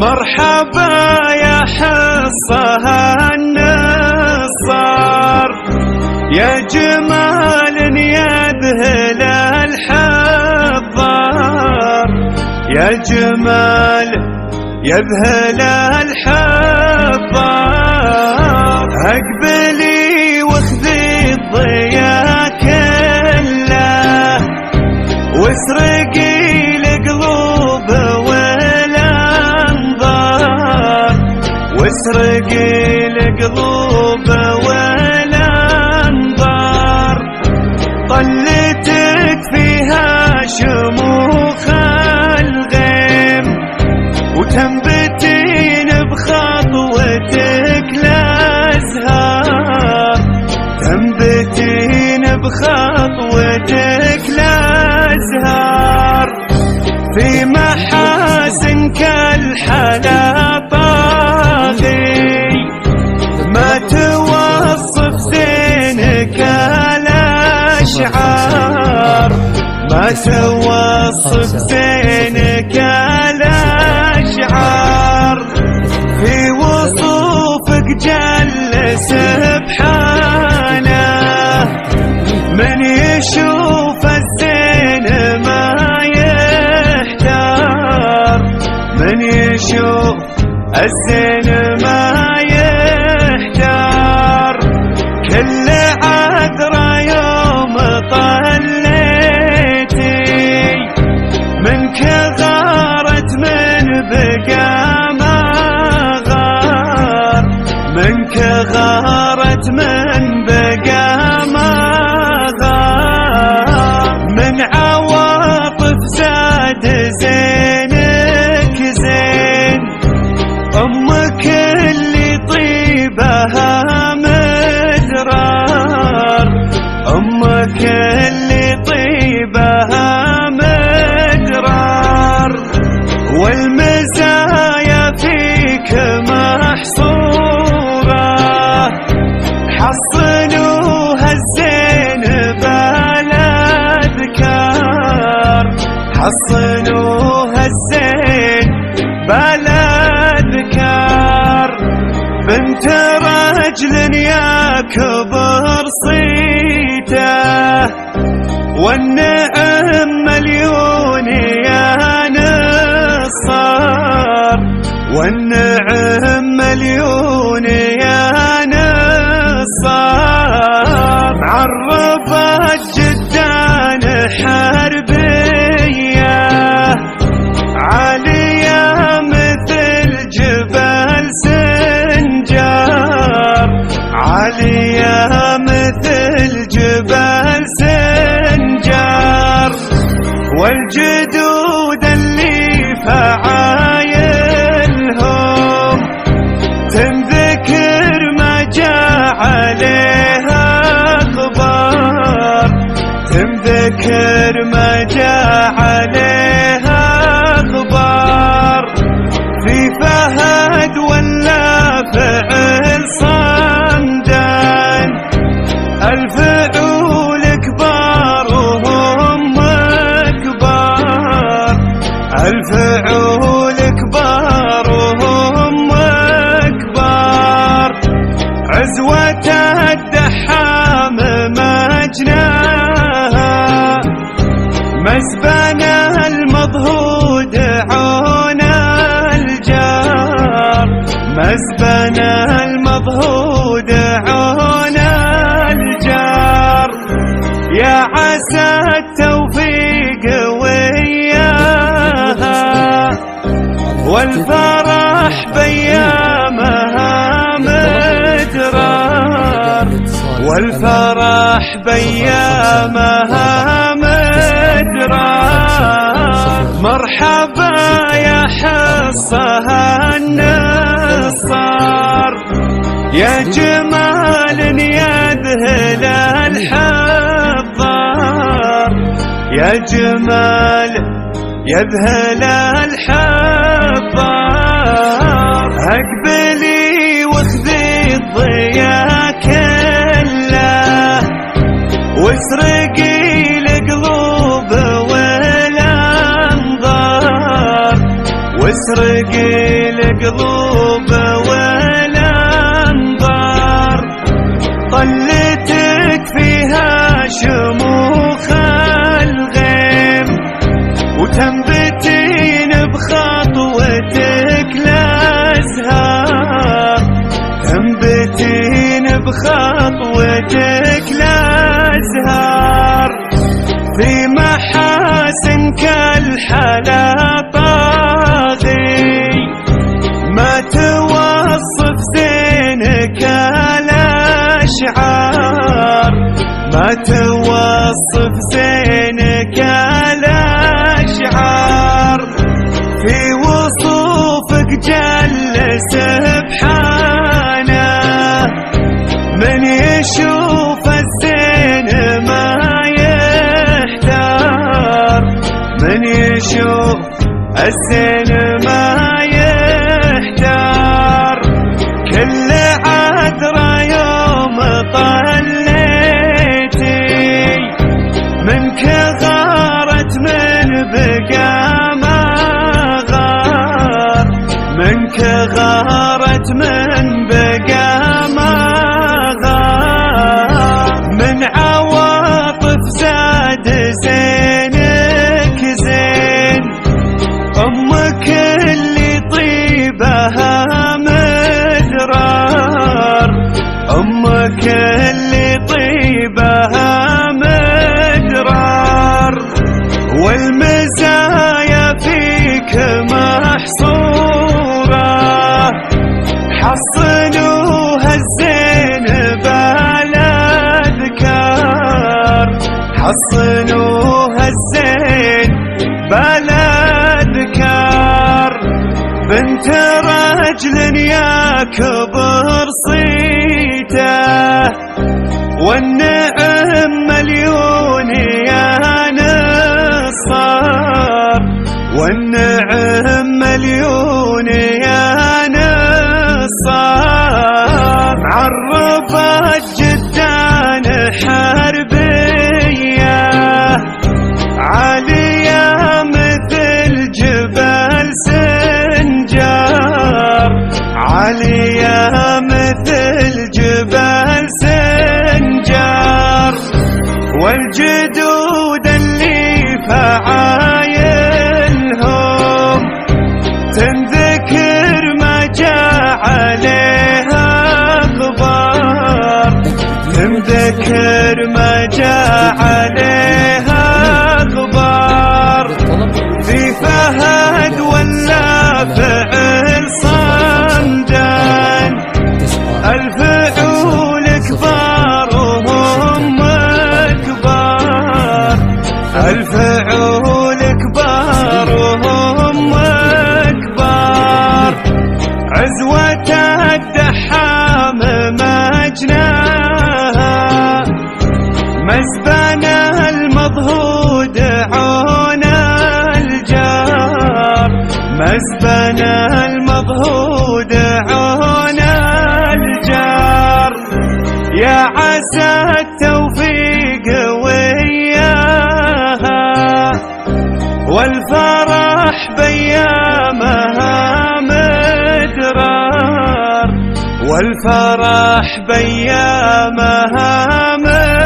مرحبا يا حصها النصار، يا جمال يذهل الحضار، يا جمال يذهل الحضار. اقبلي واخذي الضياء كله، واسرقي القلوب والانظار، واسرقي القلوب والانظار. طلتك فيها شموخ الغيم، وتنبتين بخطوتك الازهار، تنبتين بخطوتك الازهار. في محاسنك الحلا طاغي، ما توصف زينك الاشعار، ما توصف زينك الاشعار. في وصوفك جل سبحانه، من يشوف الزين ما يحتار، من يشوف الزين ما يحتار. كل عذرة يوم طليتي، منك غارت من بقى ما غار، منك غارت من بقى ما غار. من عواطف زاد زينك زين، أمك اللي طيبها مدرار، أمك اللي طيبها مدرار. والمزايا فيك محصورة، حصنوها الزين بالاذكار، حصنوها الزين بالاذكار. بنت رجل يكبر صيته، والنعم مليون يا نصار، والنعم مليون يا نصار. عرفت جدان حربية عالية مثل جبل سنجار، عالية مثل جبل سنجار. والجدود اللي فعايلهم تنذكر ما جاء عليها اخبار، تنذكر ما جاء عليها اخبار. في فهد ولا فعل صمدان، الفعول كبار وهم كبار، الفعول كبار وهم كبار. عزوة الدحام مجناها، مسبن المضهود عون الجار، مسبن المضهود عون الجار. يا عسى التوفيق وياها، والفرح بيامها مدرار، والفرح بيامها مدرار. مرحبا يا حصها النصار، يا جمال يذهل الحضار، يا جمال يذهل الحضار. اقبلي واخذي الضياء كله، واسرقي القلوب والانظار، تسرق القلوب والانظار، طلتك فيها شموخ الغيم، وتنبتين بخطوتك الازهار، تنبتين بخطوتك الازهار، في محاسنك الحلا طاغي، ما توصف زينك الاشعار، ما توصف زينك الاشعار، في وصوفك جل سبحانه، من يشوف الزين ما يحتار، من يشوف الزين ما يحتار، كل عذرة يوم طليتي، منك غارت من بقى ما غار، منك غارت من بقى ما غار، من عواطف زاد زينك زين، أمك اللي طيبها مدرار، أمك اللي طيبها مدرار، والمزايا فيك محصورة، حصنوها الزين بالاذكار، حصنوها الزين بالاذكار، بنت رجل يكبر صيته، والنعم مليون يا نصار، والنعم مليون يا نصار، عرفت جدان حربية عالية مثل جبل سنجار، عالية مثل جبل سنجار، والجدود اللي فعايلهم تنذكر ما جاء عليها غبار، تنذكر ما جاء عليها غبار، في فهد ولا فعل صمدان، الفعول كبار وهم كبار، الفعول كبار وهم كبار، عزوة الدحام مجناها، مزبنة المضهود عون الجار، مزبنة المضهود عون الجار، يا عسى التوفيق وياها، والفرح بيامها مدرار، والفرح بيامها مدرار.